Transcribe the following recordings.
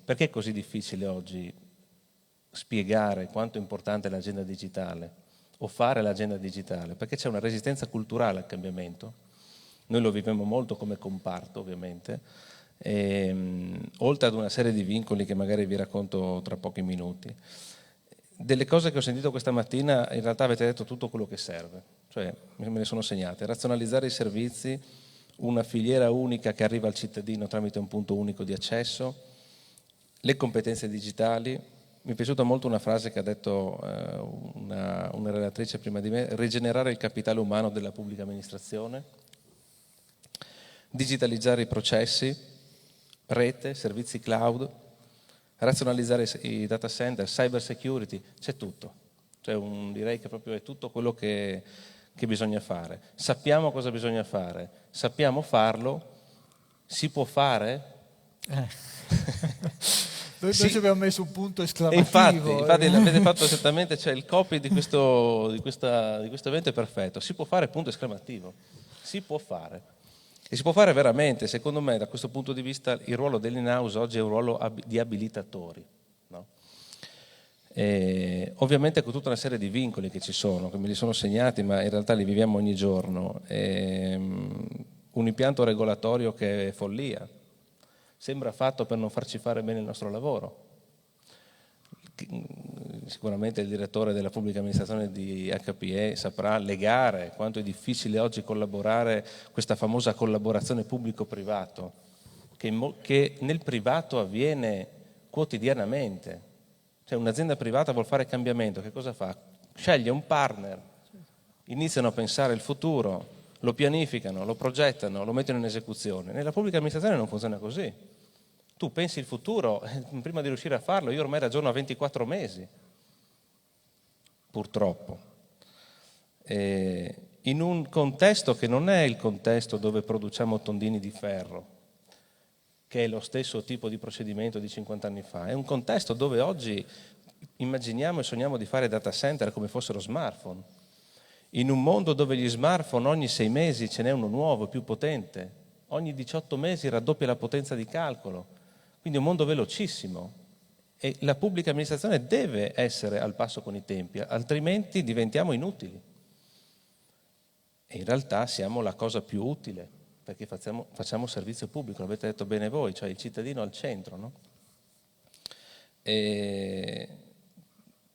Perché è così difficile oggi spiegare quanto è importante l'agenda digitale o fare l'agenda digitale? Perché c'è una resistenza culturale al cambiamento. Noi lo viviamo molto come comparto, ovviamente, oltre ad una serie di vincoli che magari vi racconto tra pochi minuti. Delle cose che ho sentito questa mattina, in realtà avete detto tutto quello che serve, cioè me ne sono segnate: razionalizzare i servizi, una filiera unica che arriva al cittadino tramite un punto unico di accesso, le competenze digitali. Mi è piaciuta molto una frase che ha detto una relatrice prima di me: rigenerare il capitale umano della pubblica amministrazione, digitalizzare i processi, rete, servizi cloud, razionalizzare i data center, cyber security, c'è tutto. Cioè direi che proprio è tutto quello che bisogna fare. Sappiamo cosa bisogna fare, sappiamo farlo, si può fare? Noi Sì. ci abbiamo messo un punto esclamativo. Infatti l'avete fatto esattamente, cioè il copy di questo evento è perfetto. Si può fare, punto esclamativo. Si può fare. E si può fare veramente. Secondo me, da questo punto di vista, il ruolo dell'in-house oggi è un ruolo di abilitatori. No? Ovviamente con tutta una serie di vincoli che ci sono, che me li sono segnati, ma in realtà li viviamo ogni giorno. Un impianto regolatorio che è follia. Sembra fatto per non farci fare bene il nostro lavoro. Sicuramente il direttore della pubblica amministrazione di HPE saprà legare quanto è difficile oggi collaborare, questa famosa collaborazione pubblico-privato, che nel privato avviene quotidianamente. Cioè un'azienda privata vuol fare cambiamento, che cosa fa? Sceglie un partner, iniziano a pensare il futuro, lo pianificano, lo progettano, lo mettono in esecuzione. Nella pubblica amministrazione non funziona così. Tu pensi il futuro, prima di riuscire a farlo, io ormai ragiono a 24 mesi, purtroppo. In un contesto che non è il contesto dove produciamo tondini di ferro, che è lo stesso tipo di procedimento di 50 anni fa, è un contesto dove oggi immaginiamo e sogniamo di fare data center come fossero smartphone. In un mondo dove gli smartphone ogni 6 mesi ce n'è uno nuovo, più potente, ogni 18 mesi raddoppia la potenza di calcolo. Quindi è un mondo velocissimo e la pubblica amministrazione deve essere al passo con i tempi, altrimenti diventiamo inutili. E in realtà siamo la cosa più utile, perché facciamo servizio pubblico, l'avete detto bene voi, cioè il cittadino al centro. No? E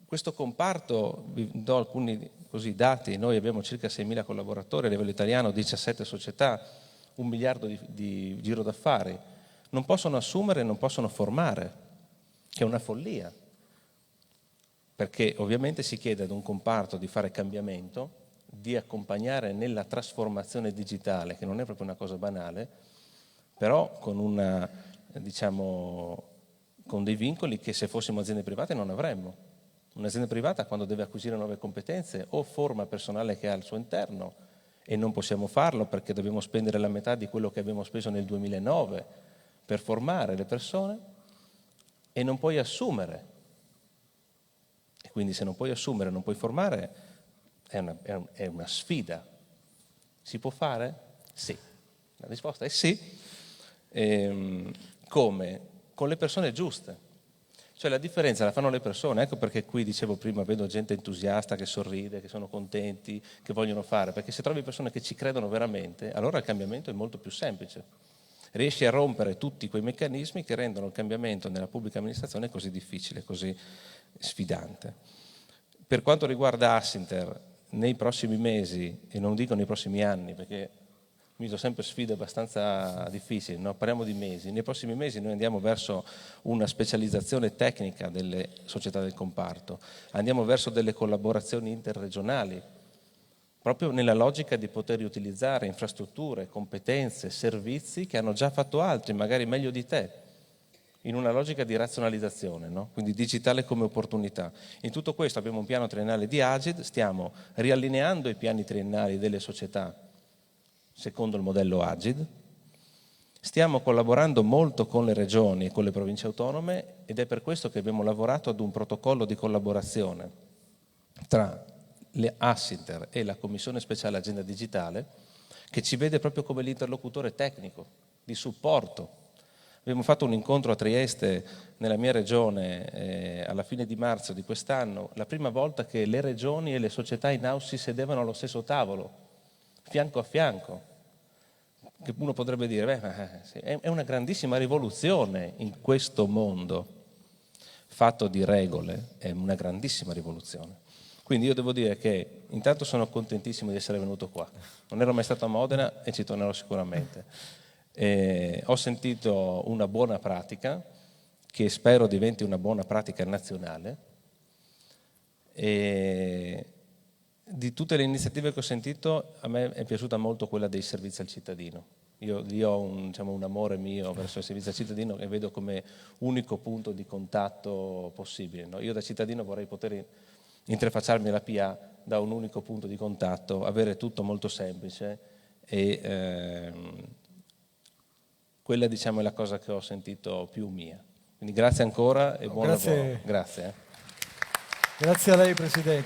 questo comparto, vi do alcuni dati: noi abbiamo circa 6.000 collaboratori a livello italiano, 17 società, 1 miliardo di giro d'affari. Non possono assumere, non possono formare, che è una follia, perché ovviamente si chiede ad un comparto di fare cambiamento, di accompagnare nella trasformazione digitale, che non è proprio una cosa banale, però con con dei vincoli che se fossimo aziende private non avremmo. Un'azienda privata, quando deve acquisire nuove competenze, o forma personale che ha al suo interno, e non possiamo farlo perché dobbiamo spendere la metà di quello che abbiamo speso nel 2009 per formare le persone, e non puoi assumere. E quindi se non puoi assumere, non puoi formare, è una sfida. Si può fare? Sì. La risposta è sì. Come? Con le persone giuste. Cioè la differenza la fanno le persone. Ecco perché qui dicevo prima, vedo gente entusiasta che sorride, che sono contenti, che vogliono fare, perché se trovi persone che ci credono veramente, allora il cambiamento è molto più semplice. Riesci a rompere tutti quei meccanismi che rendono il cambiamento nella pubblica amministrazione così difficile, così sfidante. Per quanto riguarda Assinter, nei prossimi mesi, e non dico nei prossimi anni, perché mi do sempre sfide abbastanza difficili, no? Parliamo di mesi. Nei prossimi mesi noi andiamo verso una specializzazione tecnica delle società del comparto, andiamo verso delle collaborazioni interregionali, proprio nella logica di poter riutilizzare infrastrutture, competenze, servizi che hanno già fatto altri, magari meglio di te, in una logica di razionalizzazione, no? Quindi digitale come opportunità. In tutto questo abbiamo un piano triennale di Agid, stiamo riallineando i piani triennali delle società secondo il modello Agid, stiamo collaborando molto con le regioni e con le province autonome, ed è per questo che abbiamo lavorato ad un protocollo di collaborazione tra le Assinter e la Commissione Speciale Agenda Digitale, che ci vede proprio come l'interlocutore tecnico, di supporto. Abbiamo fatto un incontro a Trieste nella mia regione alla fine di marzo di quest'anno, la prima volta che le regioni e le società in house si sedevano allo stesso tavolo, fianco a fianco. Che uno potrebbe dire, sì, è una grandissima rivoluzione in questo mondo fatto di regole, è una grandissima rivoluzione. Quindi io devo dire che intanto sono contentissimo di essere venuto qua, non ero mai stato a Modena e ci tornerò sicuramente. Ho sentito una buona pratica, che spero diventi una buona pratica nazionale, e di tutte le iniziative che ho sentito, a me è piaciuta molto quella dei servizi al cittadino. Io ho un amore mio verso il servizio al cittadino che vedo come unico punto di contatto possibile, no? Io da cittadino vorrei poter interfacciarmi alla PA da un unico punto di contatto, avere tutto molto semplice e quella è la cosa che ho sentito più mia. Quindi grazie ancora e buon lavoro. Grazie. Grazie a lei Presidente.